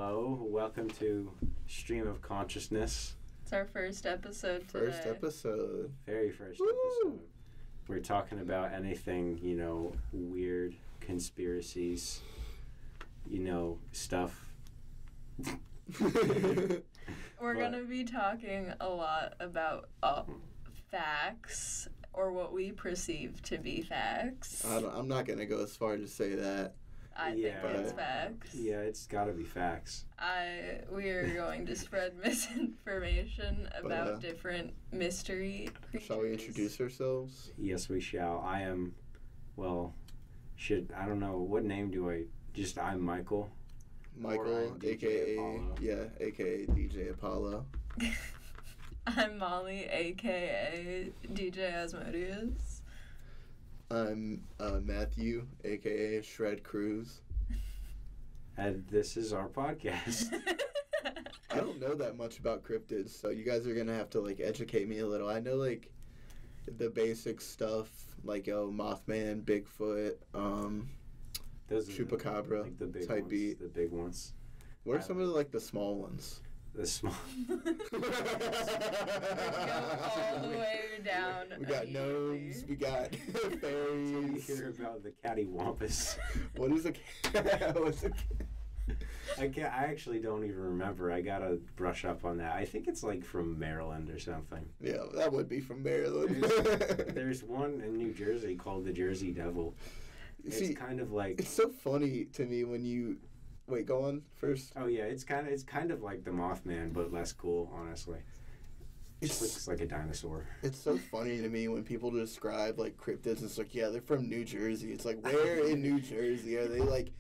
Hello, welcome to Stream of Consciousness. It's our first episode today. First episode. Very first Woo! episode. We're talking about anything, weird conspiracies, stuff. We're going to be talking a lot about facts, or what we perceive to be facts. I'm not going to go as far to say that. I think it's facts. Yeah, it's got to be facts. We are going to spread misinformation about different mystery creatures. Shall we introduce ourselves? Yes, we shall. I am, I don't know, what name do I'm Michael. Michael, a.k.a. a.k.a. DJ Apollo. I'm Molly, a.k.a. DJ Asmodeus. I'm Matthew, a.k.a. Shred Cruz. And this is our podcast. I don't know that much about cryptids, so you guys are going to have to, educate me a little. I know, the basic stuff, Mothman, Bigfoot, Those Chupacabra, the big type ones, beat. The big ones. What are some of the small ones? The small... Go all the way down. We got gnomes, we got fairies. You hear about the cattywampus. What is a what's a I actually don't even remember. I gotta brush up on that. I think it's from Maryland or something. Yeah, that would be from Maryland. There's one in New Jersey called the Jersey Devil. See, it's kind of like... It's so funny to me when you... Wait, go on first. Oh yeah, it's kind of like the Mothman, but less cool, honestly. It just looks like a dinosaur. It's so funny to me when people describe cryptids. It's they're from New Jersey. It's where in New Jersey are they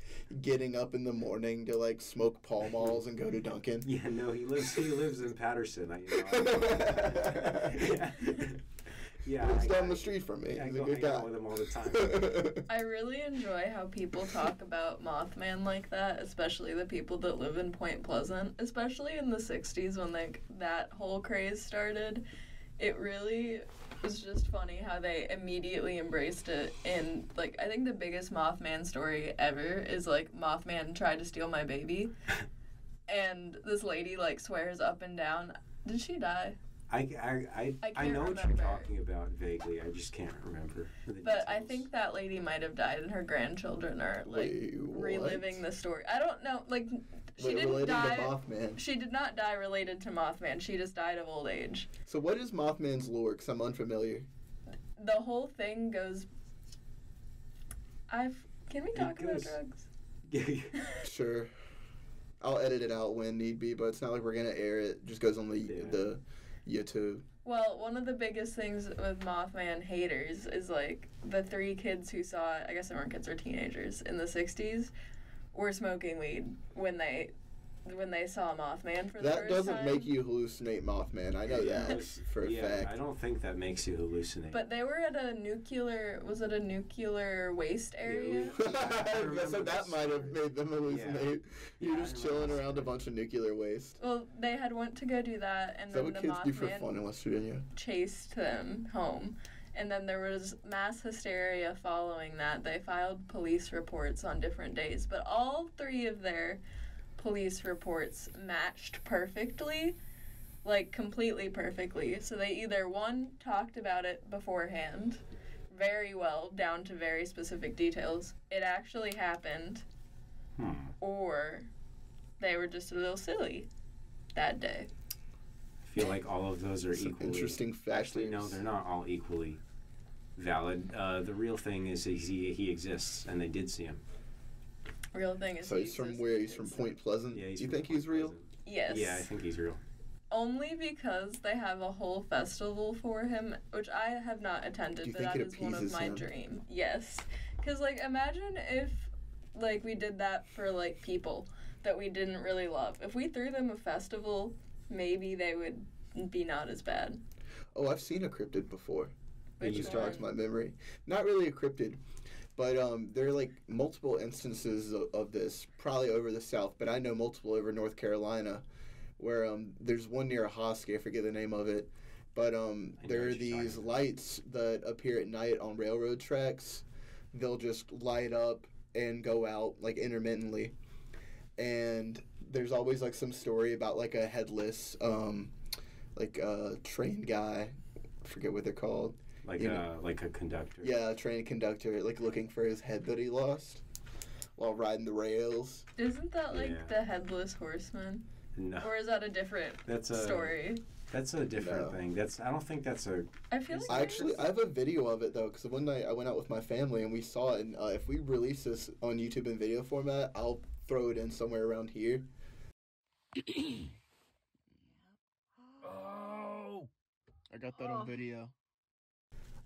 getting up in the morning to smoke Pall Malls and go to Dunkin'? Yeah, no, he lives in Patterson. Yeah, it's down the street from me. I He's go a good hang guy. out with him all the time. I really enjoy how people talk about Mothman like that, especially the people that live in Point Pleasant, especially in the 60s when that whole craze started. It really was just funny how they immediately embraced it. And I think the biggest Mothman story ever is Mothman tried to steal my baby. And this lady swears up and down. Did she die? I know what remember. you're talking about vaguely. I just can't remember the details. I think that lady might have died, and her grandchildren are reliving the story. I don't know. She didn't die. To Mothman. She did not die related to Mothman. She just died of old age. So what is Mothman's lore? Because I'm unfamiliar. The whole thing goes. Can we talk about drugs? Sure. I'll edit it out when need be, but it's not we're gonna air it. It just goes on the YouTube. Well, one of the biggest things with Mothman haters is the 3 kids who saw it, I guess they weren't kids or teenagers, in the 60s, were smoking weed when they saw Mothman for the first time. That doesn't make you hallucinate Mothman. I know that for a fact. I don't think that makes you hallucinate. But they were at a nuclear waste area? So that might have made them hallucinate. You're just chilling around a bunch of nuclear waste. Well, they had went to go do that, and then the kids do for Mothman fun in West Virginia? Chased them home. And then there was mass hysteria following that. They filed police reports on different days, but all 3 of their police reports matched perfectly, completely perfectly. So they either, one, talked about it beforehand very well, down to very specific details, it actually happened, or they were just a little silly that day. I feel like all of those are equally... interesting facts. Actually, no, they're not all equally valid. The real thing is he exists, and they did see him. Real thing is. So he's from where? He's from Point Pleasant? Yeah, you think he's real? Yes. Yeah, I think he's real. Only because they have a whole festival for him, which I have not attended, but that is one of my dreams. Yes. Because, imagine if, we did that for, people that we didn't really love. If we threw them a festival, maybe they would be not as bad. Oh, I've seen a cryptid before. It just jogs my memory. Not really a cryptid, but there are multiple instances of this, probably over the South, but I know multiple over North Carolina, where there's one near a Hosky, I forget the name of it, but there are these lights that appear at night on railroad tracks. They'll just light up and go out intermittently. And there's always like some story about like a headless train guy. I forget what they're called. Like a conductor. Yeah, a train conductor, like looking for his head that he lost while riding the rails. Isn't that like the Headless Horseman? No. Or is that a different story? That's a different thing. I don't think that's a... I feel like I have a video of it, though, because one night I went out with my family and we saw it, and if we release this on YouTube in video format, I'll throw it in somewhere around here. Oh! I got that on video.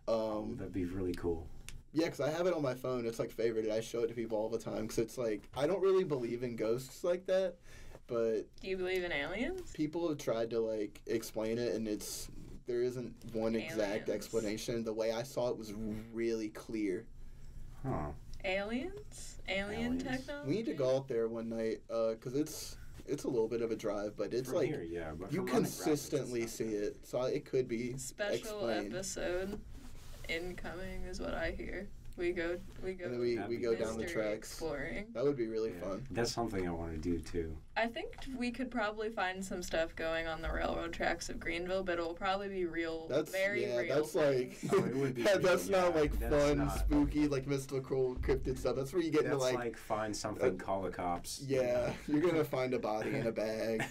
That'd be really cool. Yeah, because I have it on my phone. It's, like, favorited. I show it to people all the time, because it's, like, I don't really believe in ghosts like that, but... Do you believe in aliens? People have tried to, like, explain it, and there isn't one exact explanation. The way I saw it was really clear. Huh. Aliens? Alien technology? We need to go out there one night, because it's a little bit of a drive, but it's from like here, yeah, but you consistently see it, so it could be special explained. Episode incoming is what I hear. We go and then we go down the tracks. Exploring. That would be really fun. That's something I want to do too. I think we could probably find some stuff going on the railroad tracks of Greenville, but it'll probably be real. Very real. That's like it would be that's not like that's fun, not, spooky, like mystical, cryptid stuff. That's where you get into like find something, call the cops. Yeah, you're gonna find a body in a bag.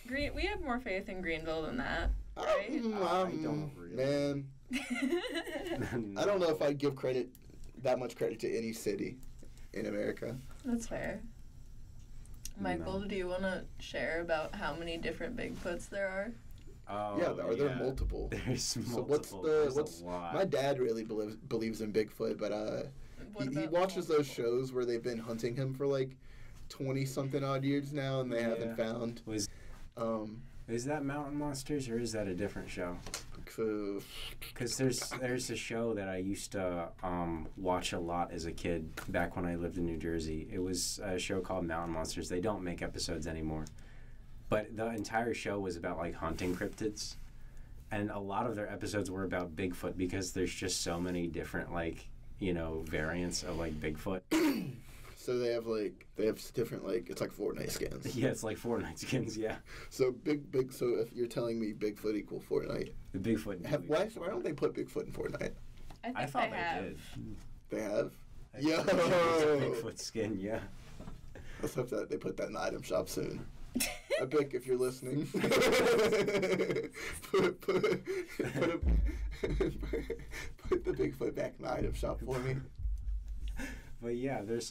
We have more faith in Greenville than that, right? I don't really. Man. No. I don't know if I'd give that much credit to any city in America. That's fair. Michael, do you want to share about how many different Bigfoots there are? Are there multiple? There's multiple. What's my dad really believes in Bigfoot, but he watches those shows where they've been hunting him for like 20-something odd years now, and they haven't found. Is that Mountain Monsters or is that a different show? Because there's a show that I used to watch a lot as a kid back when I lived in New Jersey. It was a show called Mountain Monsters. They don't make episodes anymore. But the entire show was about like hunting cryptids. And a lot of their episodes were about Bigfoot because there's just so many different variants of like Bigfoot. So they have different it's like Fortnite skins. Yeah, it's like Fortnite skins, yeah. So so if you're telling me Bigfoot equal Fortnite. The Bigfoot. Why don't they put Bigfoot in Fortnite? I thought they did. They have? Yeah. Bigfoot skin, yeah. Let's hope that they put that in the item shop soon. Epic, if you're listening. put the Bigfoot back in the item shop for me. But yeah, there's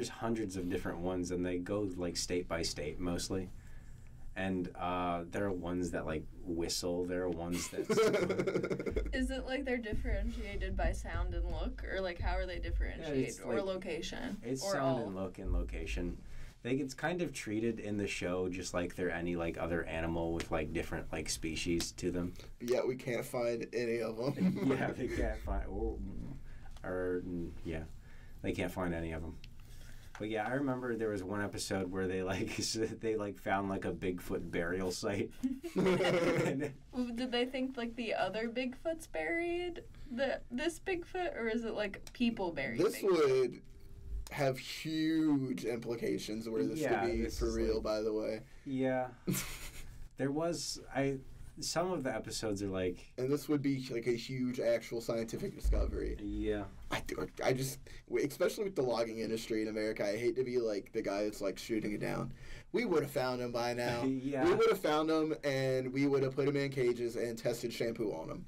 hundreds of different ones, and they go like state by state mostly. And there are ones that like whistle. There are ones that. Is it like they're differentiated by sound and look, or like how are they differentiated, or location? It's or sound all? and look and location. It's kind of treated in the show just like they're any like other animal with like different like species to them. Yeah, we can't find any of them. Yeah, they can't find they can't find any of them. But yeah, I remember there was one episode where they found like a Bigfoot burial site. Did they think like the other Bigfoot's buried this Bigfoot, or is it like people buried? This Bigfoot? would have huge implications where this could be for real, by the way. Yeah. There was some of the episodes are like... And this would be like a huge actual scientific discovery. Yeah. I just... Especially with the logging industry in America, I hate to be like the guy that's like shooting it down. We would have found him by now. Yeah. We would have found him, and we would have put him in cages and tested shampoo on him.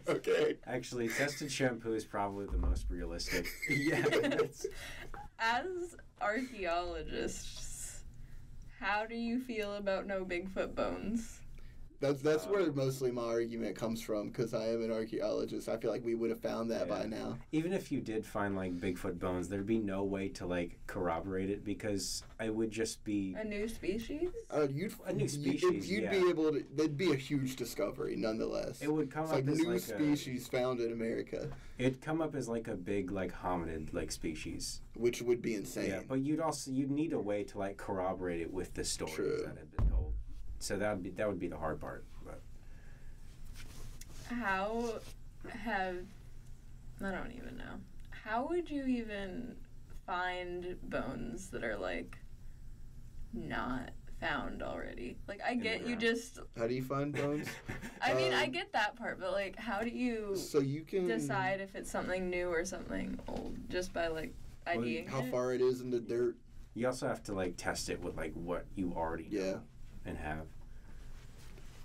Okay. Actually, tested shampoo is probably the most realistic. Yeah. As archaeologists, how do you feel about no Bigfoot bones? That's where mostly my argument comes from, because I am an archaeologist. I feel like we would have found that by now. Even if you did find like Bigfoot bones, there'd be no way to like corroborate it, because it would just be a new species. A new species. You'd be able to. That'd be a huge discovery, nonetheless. It would come up like as new species found in America. It'd come up as like a big like hominid like species, which would be insane. Yeah, but you'd need a way to like corroborate it with the stories that had been told. So that would be the hard part. But I don't even know. how would you even find bones that are, like, not found already? Like, I get you just... How do you find bones? I mean, I get that part, but, like, how do you decide if it's something new or something old just by, like, IDing how far it is in the dirt? You also have to, like, test it with, like, what you already know and have.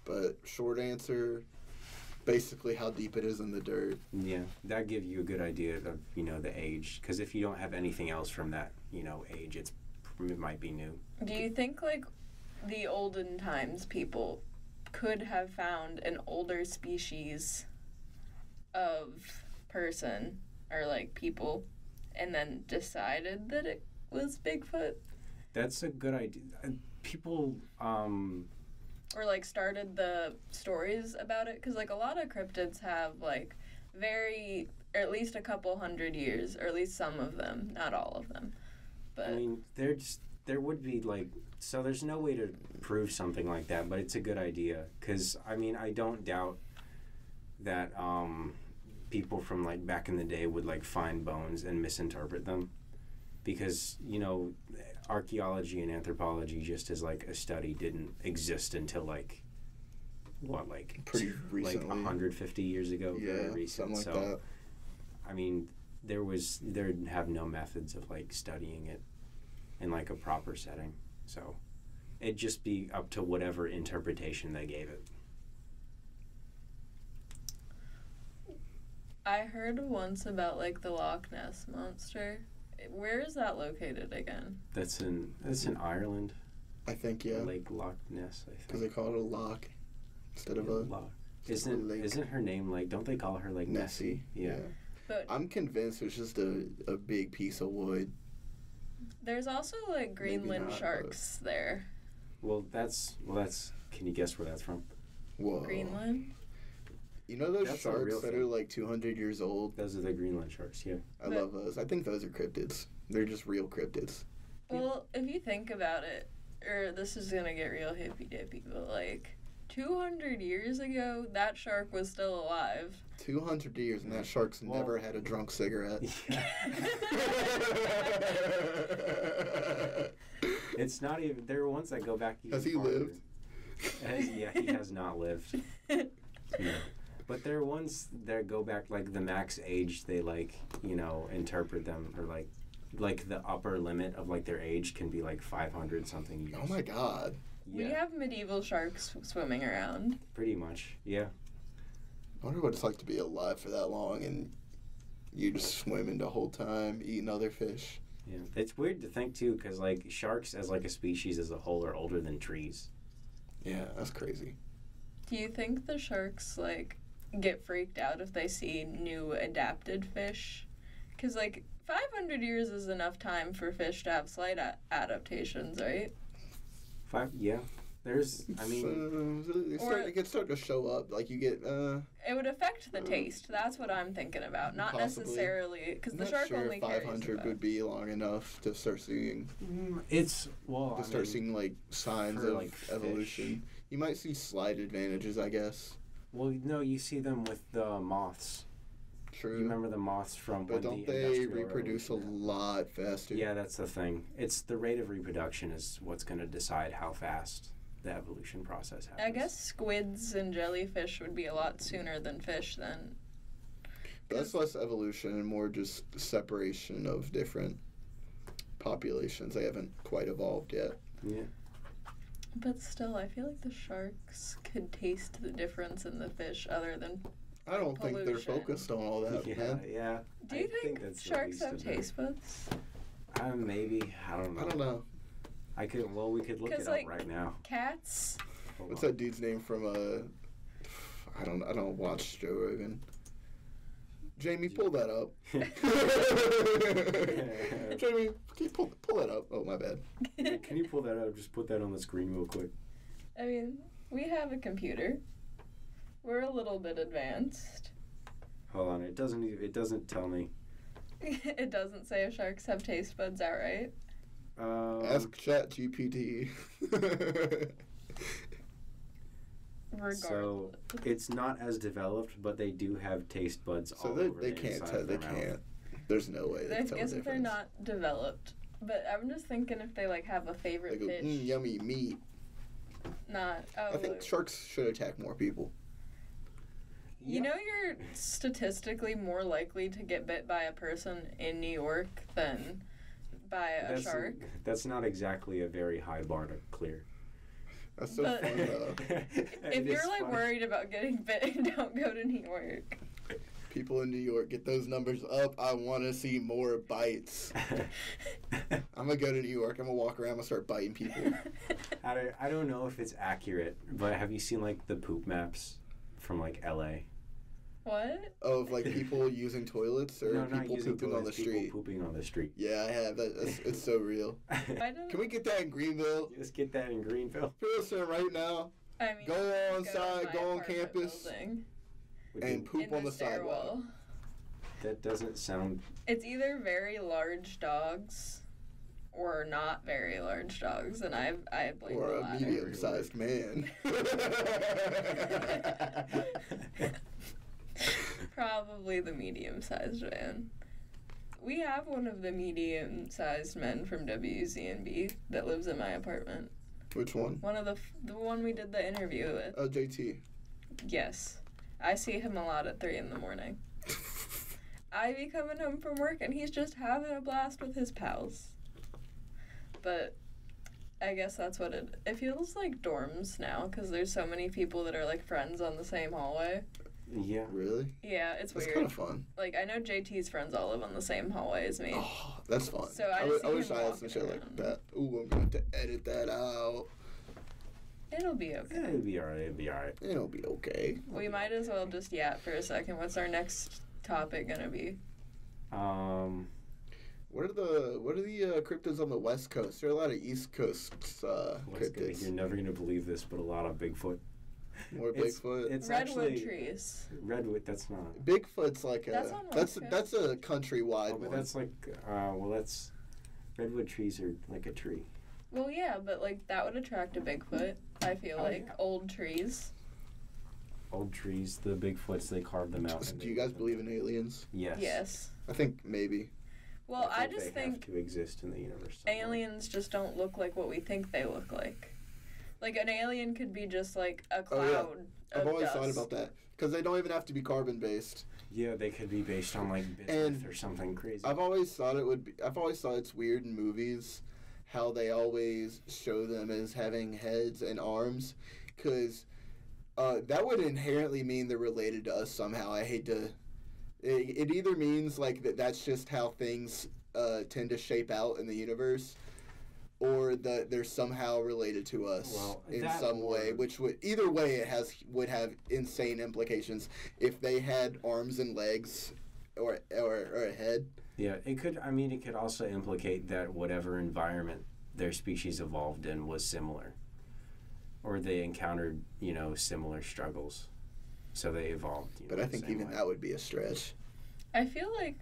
But short answer, basically how deep it is in the dirt. Yeah, that gives you a good idea of, you know, the age. Because if you don't have anything else from that, you know, age, it might be new. Do you think, like, the olden times people could have found an older species of person or, like, people and then decided that it was Bigfoot? That's a good idea. People, or, like, started the stories about it? Because, like, a lot of cryptids have, like, or at least a couple hundred years, or at least some of them, not all of them. But I mean, there would be, like, so there's no way to prove something like that, but it's a good idea. Because, I mean, I don't doubt that people from, like, back in the day would, like, find bones and misinterpret them. Because, you know, archaeology and anthropology just as, like, a study didn't exist until, like, what, like... Pretty recently. Like, 150 years ago. Yeah, very recent. something like that. I mean, there'd have no methods of, like, studying it in, like, a proper setting. So it'd just be up to whatever interpretation they gave it. I heard once about, like, the Loch Ness Monster. Where is that located again? That's in Ireland. I think, yeah. Lake Loch Ness, I think. Because they call it a loch instead of a... Loch. Isn't her name, like, don't they call her, like, Nessie? Yeah. But I'm convinced it's just a big piece of wood. There's also, like, Greenland sharks there. Well, that's... Can you guess where that's from? Whoa. Greenland? You know those sharks that are, like, 200 years old? Those are the Greenland sharks, yeah. I love those. I think those are cryptids. They're just real cryptids. Well, if you think about it, or this is gonna get real hippy-dippy, but, like, 200 years ago, that shark was still alive. 200 years, and that shark's never had a drunk cigarette. It's not even... There are ones that go back even Has he farther. lived? Yeah, he has not lived. No. But there are ones that go back, like, the max age they, like, you know, interpret them, or, like the upper limit of, like, their age can be, like, 500-something years. Oh, my God. Yeah. We have medieval sharks swimming around. Pretty much, yeah. I wonder what it's like to be alive for that long, and you just swimming the whole time, eating other fish. Yeah, it's weird to think, too, because, like, sharks as, like, a species as a whole are older than trees. Yeah, that's crazy. Do you think the sharks, like, get freaked out if they see new adapted fish? Because, like, 500 years is enough time for fish to have slight adaptations, right? Yeah. There's, I mean... It can start to show up. Like, you get... It would affect the taste. That's what I'm thinking about. Not necessarily... Because the shark only carries 500 would be long enough to start seeing... seeing, like, signs of like, evolution. Fish. You might see slight advantages, I guess. Well, no, you see them with the moths. True. You remember the moths from But don't they reproduce a lot faster? Yeah, that's the thing. It's the rate of reproduction is what's going to decide how fast the evolution process happens. I guess squids and jellyfish would be a lot sooner than fish then. But that's less evolution and more just separation of different populations. They haven't quite evolved yet. Yeah. But still, I feel like the sharks could taste the difference in the fish other than I don't think they're focused on all that, man. Yeah. Do you think sharks have taste buds? Maybe. I don't know. I don't know. We could look it up right now. Cats? What's that dude's name from I don't watch Joe Rogan. Jamie, pull that up. Jamie, can you pull that up? Oh, my bad. Can you pull that up? Just put that on the screen real quick. I mean, we have a computer. We're a little bit advanced. Hold on, it doesn't tell me. It doesn't say if sharks have taste buds outright. Ask ChatGPT. Regardless. So it's not as developed, but they do have taste buds all over they can't. There's no way. I guess if they're not developed. But I'm just thinking if they, like, have a favorite fish. Yummy meat. I think sharks should attack more people. You know you're statistically more likely to get bit by a person in New York than by a shark? That's not exactly a very high bar to clear. That's so fun, though. If you're, like, worried about getting bit, don't go to New York. People in New York, get those numbers up. I want to see more bites. I'm going to go to New York. I'm going to walk around and start biting people. I don't know if it's accurate, but have you seen, like, the poop maps from, like, L.A.? What? Of, like, people using toilets or people pooping on the street? People pooping on the street. Yeah, I have. It's so real. Can we get that in Greenville? Let's get that in Greenville. Listen, right now, go outside, go on campus, and poop on the sidewalk. That doesn't sound... It's either very large dogs or not very large dogs, and I blame or the a medium-sized man. Probably the medium-sized man. We have one of the medium-sized men from WZNB that lives in my apartment. Which one? One of the one we did the interview with. Oh, JT. Yes. I see him a lot at 3 in the morning. I be coming home from work and he's just having a blast with his pals. But I guess that's what it feels like dorms now, because there's so many people that are, like, friends on the same hallway. Yeah. Really? Yeah, it's weird. That's kind of fun. Like, I know JT's friends all live on the same hallway as me. Oh, that's fun. So I wish I had some shit like that. Ooh, I'm going to have to edit that out. It'll be okay. Yeah, it'll be alright. It'll be okay. We might as well just yap for a second. What's our next topic gonna be? What are the cryptids on the West Coast? There are a lot of East Coast cryptids. You're never gonna believe this, but a lot of Bigfoot. More Bigfoot. It's redwood trees. Redwood. That's not. Bigfoot's like that's a countrywide but one. That's like that's redwood trees are like a tree. Well, yeah, but like that would attract a Bigfoot. I feel like old trees. Old trees, the Bigfoots, they carved them out. Do you guys believe in aliens? Yes. Yes. I think maybe. Well, I just think have to exist in the universe somewhere. Aliens just don't look like what we think they look like. Like, an alien could be just, like, a cloud I've always dust. thought about that. Because they don't even have to be carbon-based. Yeah, they could be based on, like, bismuth or something crazy. I've always thought it's weird in movies how they always show them as having heads and arms. Because that would inherently mean they're related to us somehow. I hate to... It either means, like, that's just how things tend to shape out in the universe, or that they're somehow related to us in some way, which would either way would have insane implications if they had arms and legs or a head. Yeah, it could. I mean, it could also implicate that whatever environment their species evolved in was similar, or they encountered similar struggles, so they evolved. But I think even that would be a stretch. I feel like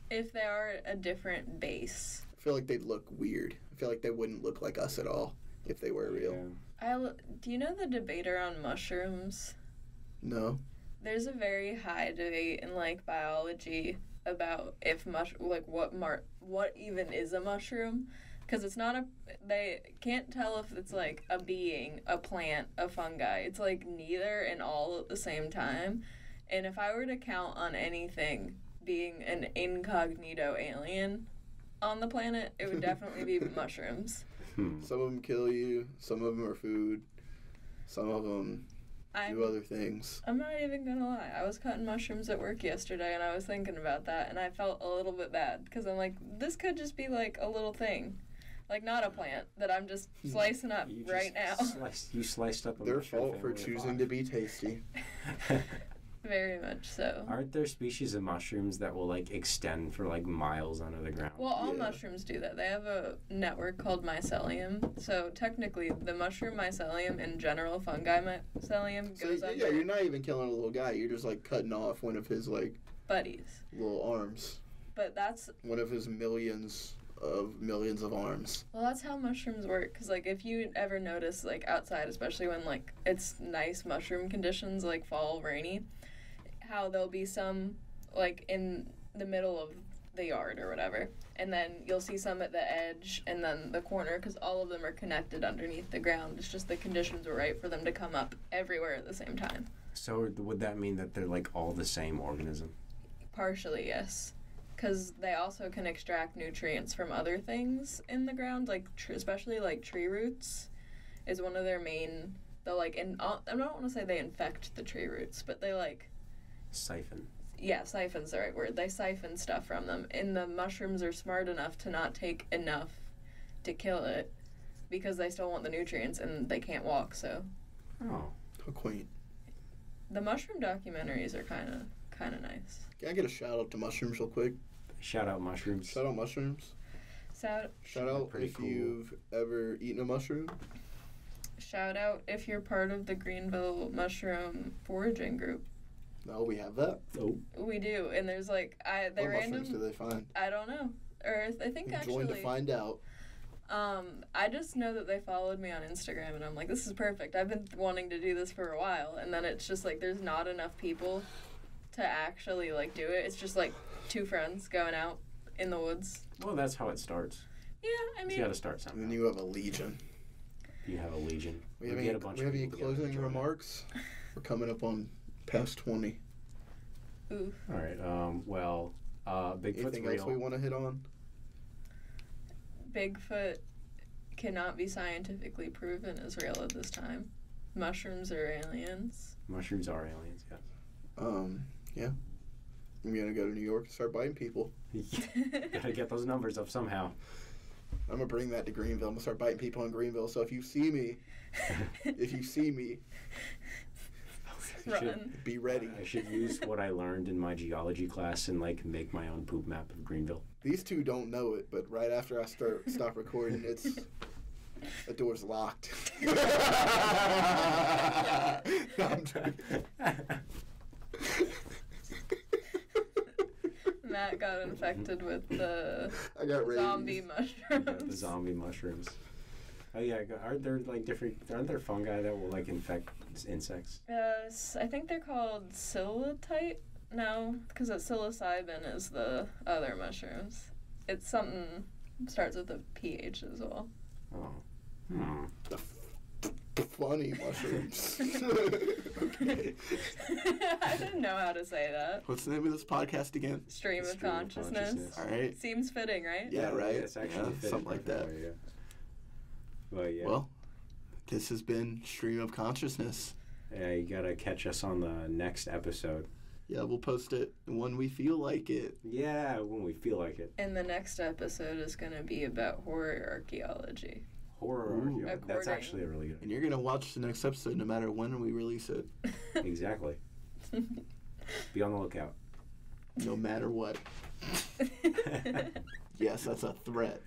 if they are a different base, I feel like they'd look weird. I feel like they wouldn't look like us at all if they were real. Yeah. Do you know the debate around mushrooms? No. There's a very high debate in, like, biology about if what even is a mushroom, because it's not they can't tell if it's like a being, a plant, a fungi. It's like neither and all at the same time. And if I were to count on anything being an incognito alien on the planet, it would definitely be mushrooms. Some of them kill you. Some of them are food. Some of them do other things. I'm not even gonna lie. I was cutting mushrooms at work yesterday, and I was thinking about that, and I felt a little bit bad because I'm like, this could just be like a little thing, like not a plant that I'm just slicing up right now. You sliced up. Their fault for choosing to be tasty. Very much so. Aren't there species of mushrooms that will, like, extend for, like, miles under the ground? Well, all mushrooms do that. They have a network called mycelium. So, technically, the mushroom mycelium and general fungi mycelium goes under... Yeah, you're not even killing a little guy. You're just, like, cutting off one of his, like... buddies. Little arms. But that's... one of his millions of arms. Well, that's how mushrooms work. Because, like, if you ever notice, like, outside, especially when, like, it's nice mushroom conditions, like fall, rainy... how there'll be some, like, in the middle of the yard or whatever. And then you'll see some at the edge and then the corner, because all of them are connected underneath the ground. It's just the conditions were right for them to come up everywhere at the same time. So would that mean that they're like all the same organism? Partially, yes. Because they also can extract nutrients from other things in the ground, like especially like tree roots is one of their main. They'll like, I don't want to say they infect the tree roots, but they like Siphon. Yeah, siphon's the right word. They siphon stuff from them, and the mushrooms are smart enough to not take enough to kill it because they still want the nutrients and they can't walk. So. Oh. How quaint. The mushroom documentaries are kind of nice. Can I get a shout out to mushrooms real quick? Shout out mushrooms. Shout out mushrooms. Shout out if cool. you've ever eaten a mushroom. Shout out if you're part of the Greenville Mushroom Foraging Group. No, we have that. Oh. We do, and there's like What mushrooms do they find? I don't know, or I think actually. Join to find out. I just know that they followed me on Instagram, and I'm like, this is perfect. I've been wanting to do this for a while, and then it's just like there's not enough people to actually like do it. It's just like two friends going out in the woods. Well, that's how it starts. Yeah, I mean. You got to start something. And then you have a legion. You have a legion. We have any closing remarks? We're coming up on past 20. Ooh. All right. Bigfoot's Anything real. else we want to hit on? Bigfoot cannot be scientifically proven as real at this time. Mushrooms are aliens. Mushrooms are aliens, yes. Yeah. I'm going to go to New York and start biting people. Gotta get those numbers up somehow. I'm going to bring that to Greenville. I'm going to start biting people in Greenville. So if you see me, Run. Be ready. I should use what I learned in my geology class and like make my own poop map of Greenville. These two don't know it, but right after I stop recording, the door's locked. No, I'm joking. Matt got infected with the zombie mushrooms. The zombie mushrooms. Oh yeah, aren't there fungi that will like infect insects? I think they're called psilocybin. No, because psilocybin is the other mushrooms. It's something starts with a PH as well. Oh. The funny mushrooms. Okay. I didn't know how to say that. What's the name of this podcast again? Stream of consciousness. All right. Seems fitting, right? Yeah, right. It's actually fitting, something like that. Yeah. Well, yeah. Well, this has been Stream of Consciousness. Yeah, you gotta catch us on the next episode. Yeah, we'll post it when we feel like it. Yeah, when we feel like it. And the next episode is going to be about horror archaeology. Horror archaeology. That's actually a really good. And you're going to watch the next episode no matter when we release it. Exactly. Be on the lookout. No matter what. Yes, that's a threat.